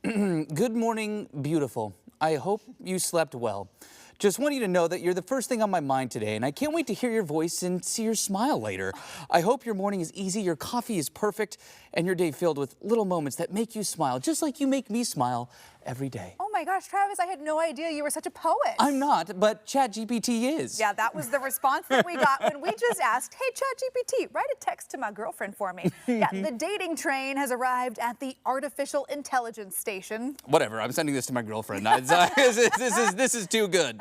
Good morning, beautiful. I hope you slept well. Just want you to know that you're the first thing on my mind today, and I can't wait to hear your voice and see your smile later. I hope your morning is easy, your coffee is perfect, and your day filled with little moments that make you smile, just like you make me smile every day. Oh my gosh, Travis, I had no idea you were such a poet. I'm not, but ChatGPT is. Yeah, that was the response that we got when we just asked, hey, ChatGPT, write a text to my girlfriend for me. Yeah, the dating train has arrived at the Artificial Intelligence Station. Whatever, I'm sending this to my girlfriend. This is too good.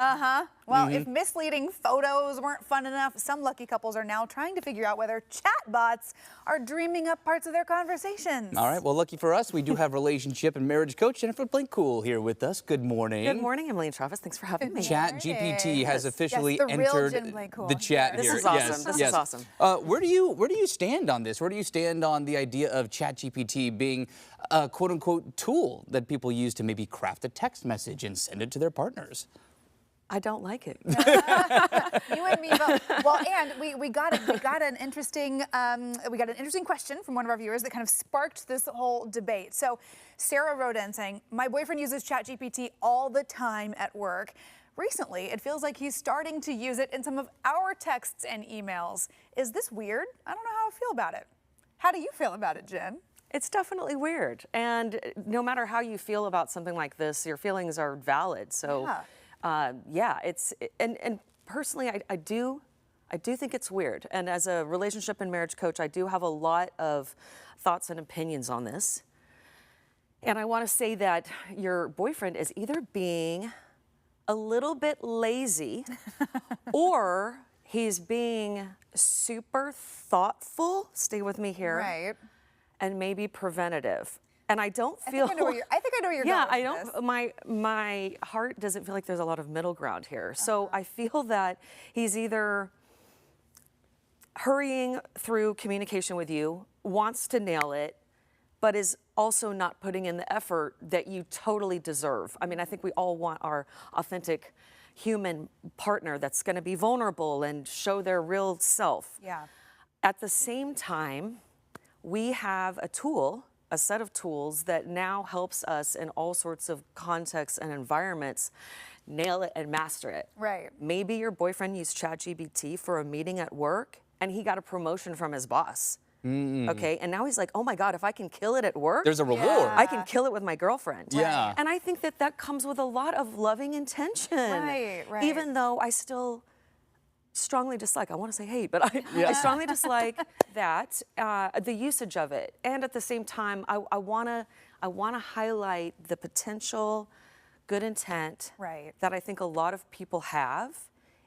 Well, if misleading photos weren't fun enough, some lucky couples are now trying to figure out whether chatbots are dreaming up parts of their conversations. All right, well, lucky for us, we do have relationship and marriage coach Jennifer Blancool here with us. Good morning. Good morning, Emily and Travis. Thanks for having me. ChatGPT has officially Yes, the real entered Jen Blancool. the chat This here. is awesome. Yes, This yes. is awesome. Where do you stand on this? Where do you stand on the idea of ChatGPT being a quote-unquote tool that people use to maybe craft a text message and send it to their partners? I don't like it. You and me both. Well, and we got an interesting question from one of our viewers that kind of sparked this whole debate. So Sarah wrote in saying, my boyfriend uses ChatGPT all the time at work. Recently, it feels like he's starting to use it in some of our texts and emails. Is this weird? I don't know how I feel about it. How do you feel about it, Jen? It's definitely weird. And no matter how you feel about something like this, your feelings are valid. So, and personally, I do think it's weird. And as a relationship and marriage coach, I do have a lot of thoughts and opinions on this. And I want to say that your boyfriend is either being a little bit lazy or he's being super thoughtful. Stay with me here. Right. And maybe preventative. And I don't feel. I think I know where you're yeah, going. I don't. My heart doesn't feel like there's a lot of middle ground here. So I feel that he's either hurrying through communication with you, wants to nail it, but is also not putting in the effort that you totally deserve. I mean, I think we all want our authentic human partner that's going to be vulnerable and show their real self. Yeah. At the same time, we have a set of tools that now helps us in all sorts of contexts and environments nail it and master it. Right. Maybe your boyfriend used ChatGPT for a meeting at work and he got a promotion from his boss. Okay, and now he's like, oh my God, if I can kill it at work, There's a reward. I can kill it with my girlfriend. Yeah. And I think that comes with a lot of loving intention. Right. Even though I still strongly dislike, I want to say hate, but I strongly dislike that, the usage of it. And at the same time, I want to highlight the potential good intent that I think a lot of people have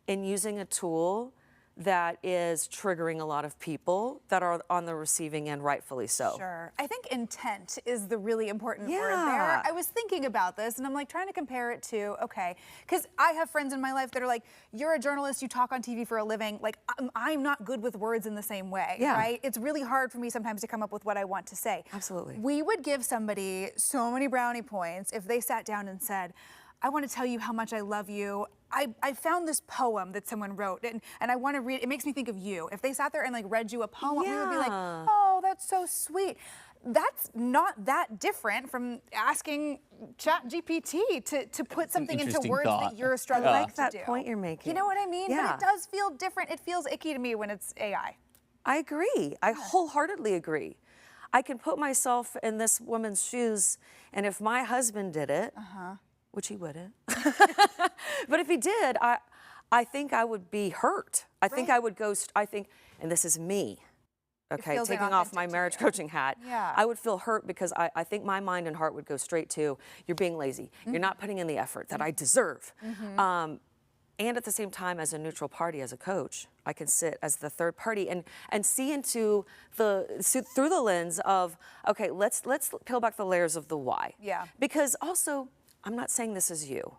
in using a tool that is triggering a lot of people that are on the receiving end, rightfully so. Sure. I think intent is the really important word Yeah. there. I was thinking about this and I'm like trying to compare it to, okay, because I have friends in my life that are like, you're a journalist, you talk on TV for a living. Like, I'm not good with words in the same way, right? It's really hard for me sometimes to come up with what I want to say. Absolutely. We would give somebody so many brownie points if they sat down and said, I want to tell you how much I love you. I found this poem that someone wrote and I want to read, it makes me think of you. If they sat there and like read you a poem, we would be like, oh, that's so sweet. That's not that different from asking ChatGPT to put something into words that you're struggling I like to that do. point you're making. You know what I mean? Yeah. But it does feel different. It feels icky to me when it's AI. I agree. I wholeheartedly agree. I can put myself in this woman's shoes, and if my husband did it, which he wouldn't, but if he did, I think I would be hurt. I think I would go, and this is me, okay, taking off my marriage coaching hat, I would feel hurt because I think my mind and heart would go straight to, you're being lazy. You're not putting in the effort that I deserve. And at the same time, as a neutral party, as a coach, I can sit as the third party and see into through the lens of, okay, let's peel back the layers of the why. Yeah. Because also, I'm not saying this is you,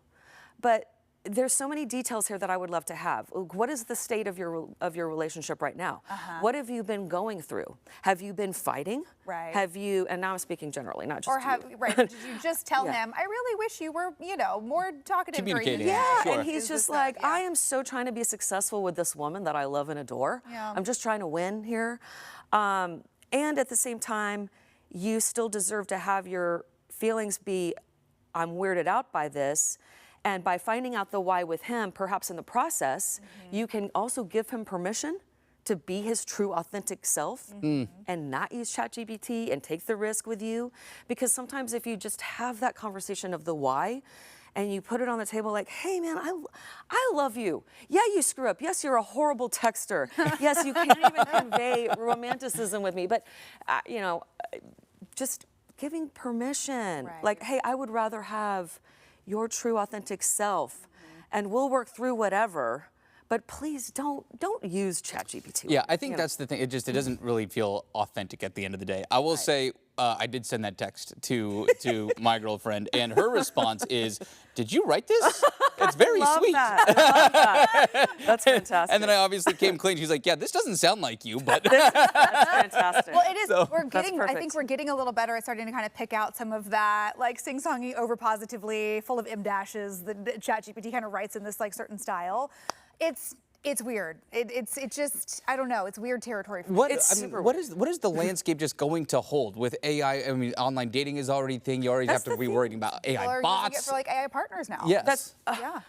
but there's so many details here that I would love to have. What is the state of your relationship right now? What have you been going through? Have you been fighting? Right. Have you, and now I'm speaking generally, not just Or have, you. right, did you just tell him, I really wish you were, more talkative during the Communicating. day? Yeah, Sure. and he's just like, I am so trying to be successful with this woman that I love and adore. Yeah. I'm just trying to win here. And at the same time, you still deserve to have your feelings be, I'm weirded out by this. And by finding out the why with him, perhaps in the process, you can also give him permission to be his true, authentic self and not use ChatGPT and take the risk with you. Because sometimes if you just have that conversation of the why and you put it on the table like, hey man, I love you. Yeah, you screw up. Yes, you're a horrible texter. Yes, you can't even convey romanticism with me. But, you know, just giving permission. Right. Like, hey, I would rather have your true authentic self and we'll work through whatever, but please don't use ChatGPT. Yeah, I think that's the thing. It doesn't really feel authentic at the end of the day. I will say I did send that text to my girlfriend, and her response is, "Did you write this? It's very Love sweet." that. I love that. That's fantastic. And then I obviously came clean. She's like, "Yeah, this doesn't sound like you, but." That's fantastic. Well, it is. We're getting. I perfect. think we're getting a little better at starting to kind of pick out some of that, like sing-songy, over positively, full of dashes. The ChatGPT kind of writes in this like certain style. It's weird. It's just, I don't know. It's weird territory for me. What is the landscape just going to hold with AI? I mean, online dating is already a thing. You already have to be worrying about People AI are using it bots. for like AI partners now. Yes. Yeah.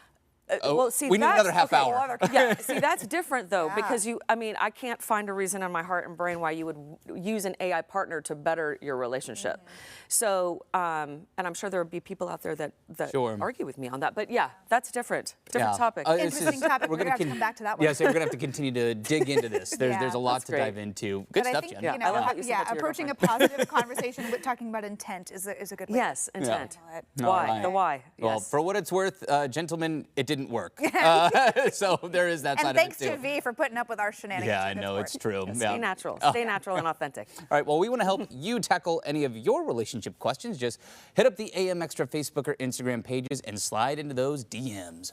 Well, see, we need that's- another half okay, hour. Yeah, see, that's different though, Yeah. because I can't find a reason in my heart and brain why you would use an AI partner to better your relationship. So, and I'm sure there would be people out there that Sure. argue with me on that. But yeah, that's different. Different Yeah. topic. It's Interesting topic. We're gonna have to come back to that one. Yes, we're gonna have to continue to dig into this. There's Yeah. a lot That's to great. dive into. Good But I stuff, think, Jen. Yeah, you know, I love that you said that to your approaching a girlfriend. positive conversation with talking about intent is a good way. Yes, intent. All Why? right. The why. Well, Yes. for what it's worth, gentlemen, it didn't work. So there is that And side thanks of it to too. V for putting up with our shenanigans. Yeah, I Good know, sport. it's true. Stay Yeah. natural. Stay natural and authentic. All right, well, we want to help you tackle any of your relationship questions. Just hit up the AM Extra Facebook or Instagram pages and slide into those DMs.